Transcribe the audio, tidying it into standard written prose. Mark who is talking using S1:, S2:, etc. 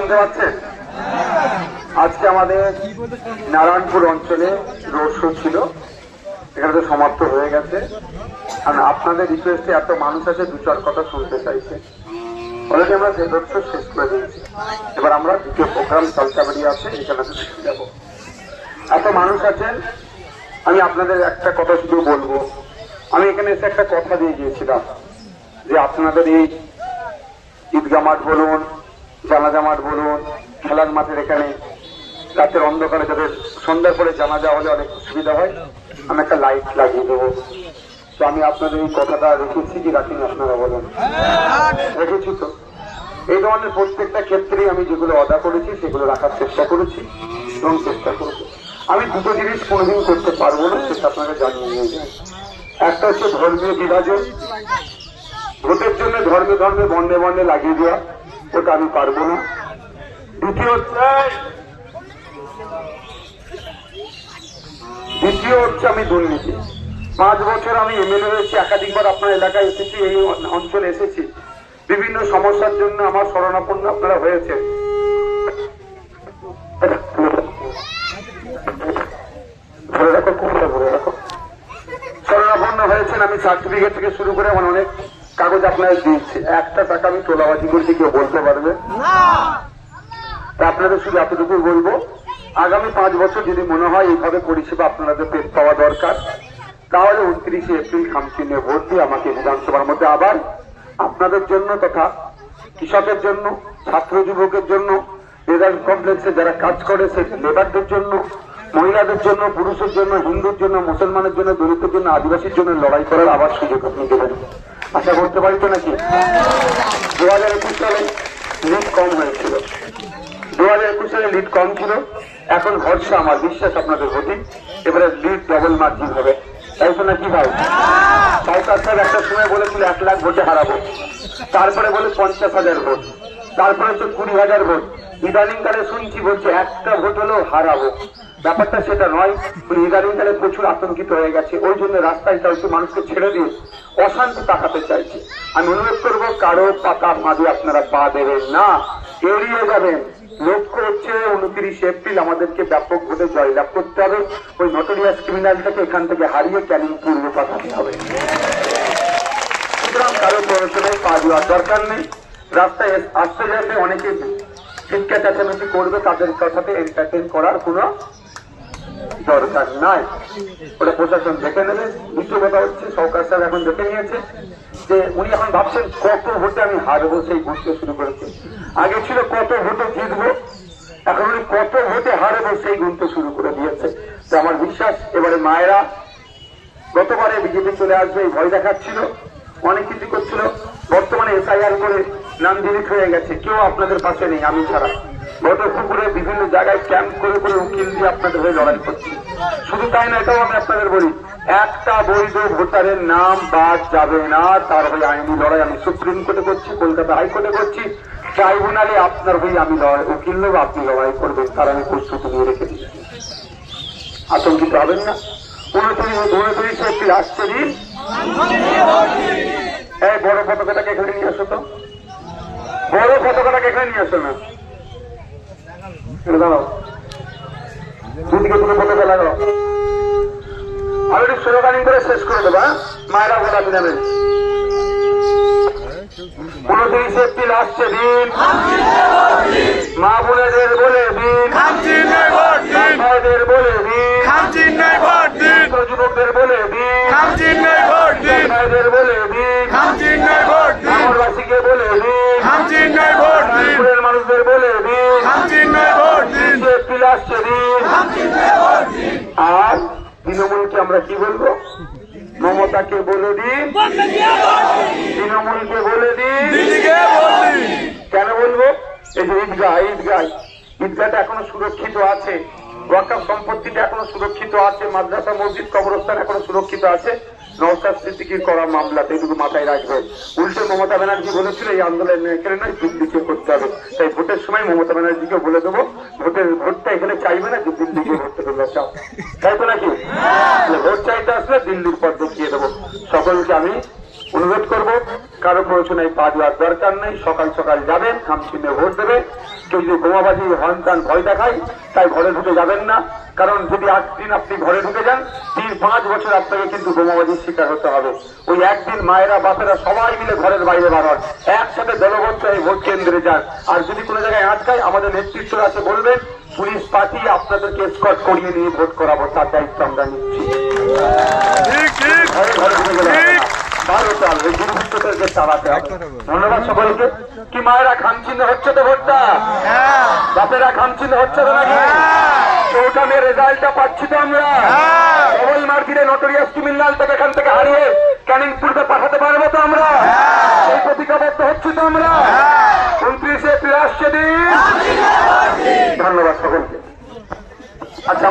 S1: শুনতে পাচ্ছেন? আজকে আমাদের নারায়ণপুর অঞ্চলে রোড শো ছিল, এখানে তো সমাপ্ত হয়ে গেছে। আর আপনাদের রিকোয়েস্টে এত মানুষ আছে, দু চার কথা শুনতে চাইছে। অলরেডি আমরা রোড শো শেষ করে দিয়েছি, এবার আমরা দ্বিতীয় প্রোগ্রাম জলকাবাড়ি আছে, এখানে যাবো। এত মানুষ আছেন, আমি আপনাদের একটা কথা শুধু বলবো। আমি এখানে এসে একটা কথা দিয়ে গিয়েছিলাম যে আপনাদের এই ঈদগাহ মাঠ বলুন, জানাজা মাঠ বলুন, খেলার মাঠের এখানে রাতের অন্ধকারে যাদের সন্ধ্যার পরে জানাজা হলে অনেক সুবিধা হয়, আমি একটা লাইট লাগিয়ে দেবো। তো আমি আপনাদের এই কথাটা রেখেছি কি রাখিনি আপনারা বলেন? রেখেছি তো। এই ধরনের প্রত্যেকটা ক্ষেত্রেই আমি যেগুলো অর্ডার করেছি সেগুলো রাখার চেষ্টা করেছি এবং চেষ্টা করবো। আমি দুটো জিনিস কোনোদিন করতে পারবো না, সেটা আপনাকে জানিয়ে নিয়ে যায়। একটা হচ্ছে ধর্মীয় বিভাজন, ভোটের জন্য ধর্মে ধর্মে বর্ণে বর্ণে লাগিয়ে দেওয়া, ওটা আমি পারবো না। দ্বিতীয় হচ্ছে আমি দুর্নীতি। 5 বছর আমি এমএলএ হয়েছি, একাধিকবার আপনার এলাকায় এসেছি, এই অঞ্চলে এসেছি। বিভিন্ন সমস্যার জন্য আমার শরণাপন্ন আপনারা হয়েছে। ধরে রাখো, কোনটা ধরে রাখো। শরণাপন্ন হয়েছেন, আমি সার্টিফিকেট থেকে শুরু করে আমার অনেক কাগজ আপনাদের দিয়েছি। একটা টাকা আমি তোলাবাজি করছি, কেউ বলতে পারবে না। আপনাদের শুধু এতটুকু বলবো, আগামী 5 বছর যদি মনে হয় এইভাবে পরিষেবা আপনাদের পেট পাওয়া দরকার, তাহলে 29শে এপ্রিল খামচিহ্নে ভোট দিয়ে আমাকে বিধানসভার মধ্যে আবার আপনাদের জন্য তথা কৃষকের জন্য, ছাত্র যুবকের জন্য, লেবার কমপ্লেক্সে যারা কাজ করে সেই লেবারদের জন্য, মহিলাদের জন্য, পুরুষের জন্য, হিন্দুর জন্য, মুসলমানের জন্য, দলিতের জন্য, আদিবাসীর জন্য লড়াই করার আবার সুযোগ আপনি দেবেন। আশা করতে পারি তো নাকি? 2021 সালে লিড কম হয়েছিল, 2021 সালে লিড কম ছিল। এখন ভরসা, আমার বিশ্বাস আপনাদের ভোটে এবারে লিড ডবল মার্জিন হবে, তাই তো নাকি ভাই? সরকার সাহেব একটা সময় বলেছিল 1 লাখ ভোটে হারাবো, তারপরে বলে 50,000 ভোট, তারপরে হচ্ছে 20,000 ভোট। ইদানিংকালে শুনছি বলছে 1টা ভোট হলেও হারাবো। ব্যাপারটা সেটা নয়, ইদানিংকালে প্রচুর আতঙ্কিত হয়ে গেছে, ওই জন্য রাস্তায় চাইছে মানুষকে ছেড়ে দিয়ে অশান্তি তাকাতে চাইছে। আমি অনুরোধ করবো, কারো পাতা ফাঁদে আপনারা পা দেবেন না, এড়িয়ে যাবেন। লক্ষ্য হচ্ছে 29শে এপ্রিল আমাদেরকে ব্যাপক ভোটে জয়লাভ করতে হবে। ওই নটোরিয়াস ক্রিমিনালটাকে এখান থেকে হারিয়ে ক্যানিং পূর্বে পাঠাতে হবে। সুতরাং কারো প্রয়োজনে পা দেওয়ার দরকার নেই। রাস্তায় আসতে যাতে অনেকে শিক্ষা চেঁচামেচি করবে, তাদের কথাতে এন্টারটেইন করার কোনো দরকার নাই, ওটা প্রশাসন দেখে নেবে। দ্বিতীয় কথা হচ্ছে, সরকার সাহেব এখন দেখে নিয়েছে যে উনি এখন ভাবছেন কত ভোটে আমি হারবো, সেই বুঝতে শুরু করেছে। আগে ছিল কত ভোটে জিতবো, এখন উনি কত ভোটে হারবো সেই গুনতে শুরু করে দিয়েছে। তো আমার বিশ্বাস এবারে মায়েরা, গতবারে বিজেপি চলে আসবে এই ভয় দেখাচ্ছিল, অনেক কিছু করছিল। বর্তমানে এসআইআর করে নাম ডিলিট হয়ে গেছে, কেউ আপনাদের পাশে নেই আমি ছাড়া। পুকুরে বিভিন্ন জায়গায় ক্যাম্প করে করে উকিল দিয়ে আপনাদের হয়ে লড়াই করছি। শুধু তাই না, এটাও আমি আপনাদের বলি, একটা বৈধ ভোটারের নাম বাদ যাবে না, তার হয়ে আইনি লড়াই আমি সুপ্রিম কোর্টে করছি, কলকাতা হাইকোর্টে করছি, ট্রাইব্যুনালে আপনার হয়ে আমি উকিল নেব, আপনি লড়াই করবেন, তার আমি প্রস্তুতি নিয়ে রেখে দিচ্ছি। আতঙ্কিত হবেন না। 29শে এপ্রিল আসছে দিন। এই বড় পতাকাটাকে এখানে নিয়ে আসো তো, বড় পতাকাটাকে এখানে নিয়ে আসো না, দাঁড়াও, দুদিকে দুটো পতাকা লাগাও। আমি একটু স্লোগানিং করে শেষ করে দেবো। মায়েরা গোলাপি নেবেন। 29শে এপ্রিল আসছে দিন, মা বোনেদের বলে দিন, ভাইদের বলে দিন, যুবকদের বলে দিন, ভাইদের বলে দিন, গ্রামবাসীকে বলে দিন, রামপুরের মানুষদের বলে দিন, 29শে এপ্রিল আসছে দিন। আর তৃণমূলকে আমরা কি বলবো? মমতাকে বলে দিন, তৃণমূলকে বলে দিন। কেন বলবো? এই যে ঈদগাহটা এখনো সুরক্ষিত আছে, ওয়াকফ সম্পত্তিটা এখনো সুরক্ষিত আছে, মাদ্রাসা মসজিদ কবরস্থান এখনো সুরক্ষিত আছে। নওশাদ সিদ্দিকীর করা মামলাতে এটুকু মাথায় রাখবে। উল্টে মমতা ব্যানার্জি বলেছিল এই আন্দোলন এখানে নয়, দিল্লিকে করতে হবে। তাই ভোটের সময় মমতা ব্যানার্জিকে বলে দেবো, ভোটটা এখানে চাইবে না, যে দিল্লিকে ভোটটা তোমরা চাও, তাই তো নাকি? ভোট চাইতে আসলে দিল্লির পথ দেখিয়ে দেবো। সকলকে আমি অনুরোধ করবো, কারো প্রয়োজনায় পা দেওয়ার দরকার নেই। সকাল সকাল যাবেন, খামচিহ্নে ভোট দেবে। কেউ যদি বোমাবাজি হন টান ভয় দেখায় তাই ঘরে ঢুকে যাবেন না, কারণ যদি একদিন আপনি ঘরে ঢুকে যান 3-5 বছর আপনাকে কিন্তু বোমাবাজির শিকার হতে হবে। ওই একদিন মায়েরা বাপেরা সবাই মিলে ঘরের বাইরে বার হন, একসাথে দলবদ্ধ এই ভোট কেন্দ্রে যান। আর যদি কোনো জায়গায় আটকায় আমাদের নেতৃত্ব আছে বলবেন, পুলিশ পাঠিয়ে আপনাদেরকে এসকর্ট করিয়ে নিয়ে ভোট করাবো, তার দায়িত্ব আমরা নিচ্ছি। ঘরে ঘরে ঢুকে গেলে ভালো চলবে, দুর্বৃত্তদেরকে চালাতে হবে। ধন্যবাদ সকলকে। কি মায়েরা খামচিহ্ন হচ্ছে তো ভোটটা? বাপেরা খামচিহ্ন হচ্ছে তো নাকি? চৌঠানের রেজাল্টটা পাচ্ছি তো আমরা। ডবল মার্কেটে নটোরিয়াস ক্রিমিনালটাকে এখান থেকে হারিয়ে ক্যানিং পূর্বে পাঠাতে পারবো তো আমরা? এই প্রতিজ্ঞাবদ্ধ হচ্ছি তো আমরা। 29 এপ্রিল আসছে দিন। ধন্যবাদ সকলকে। আচ্ছা।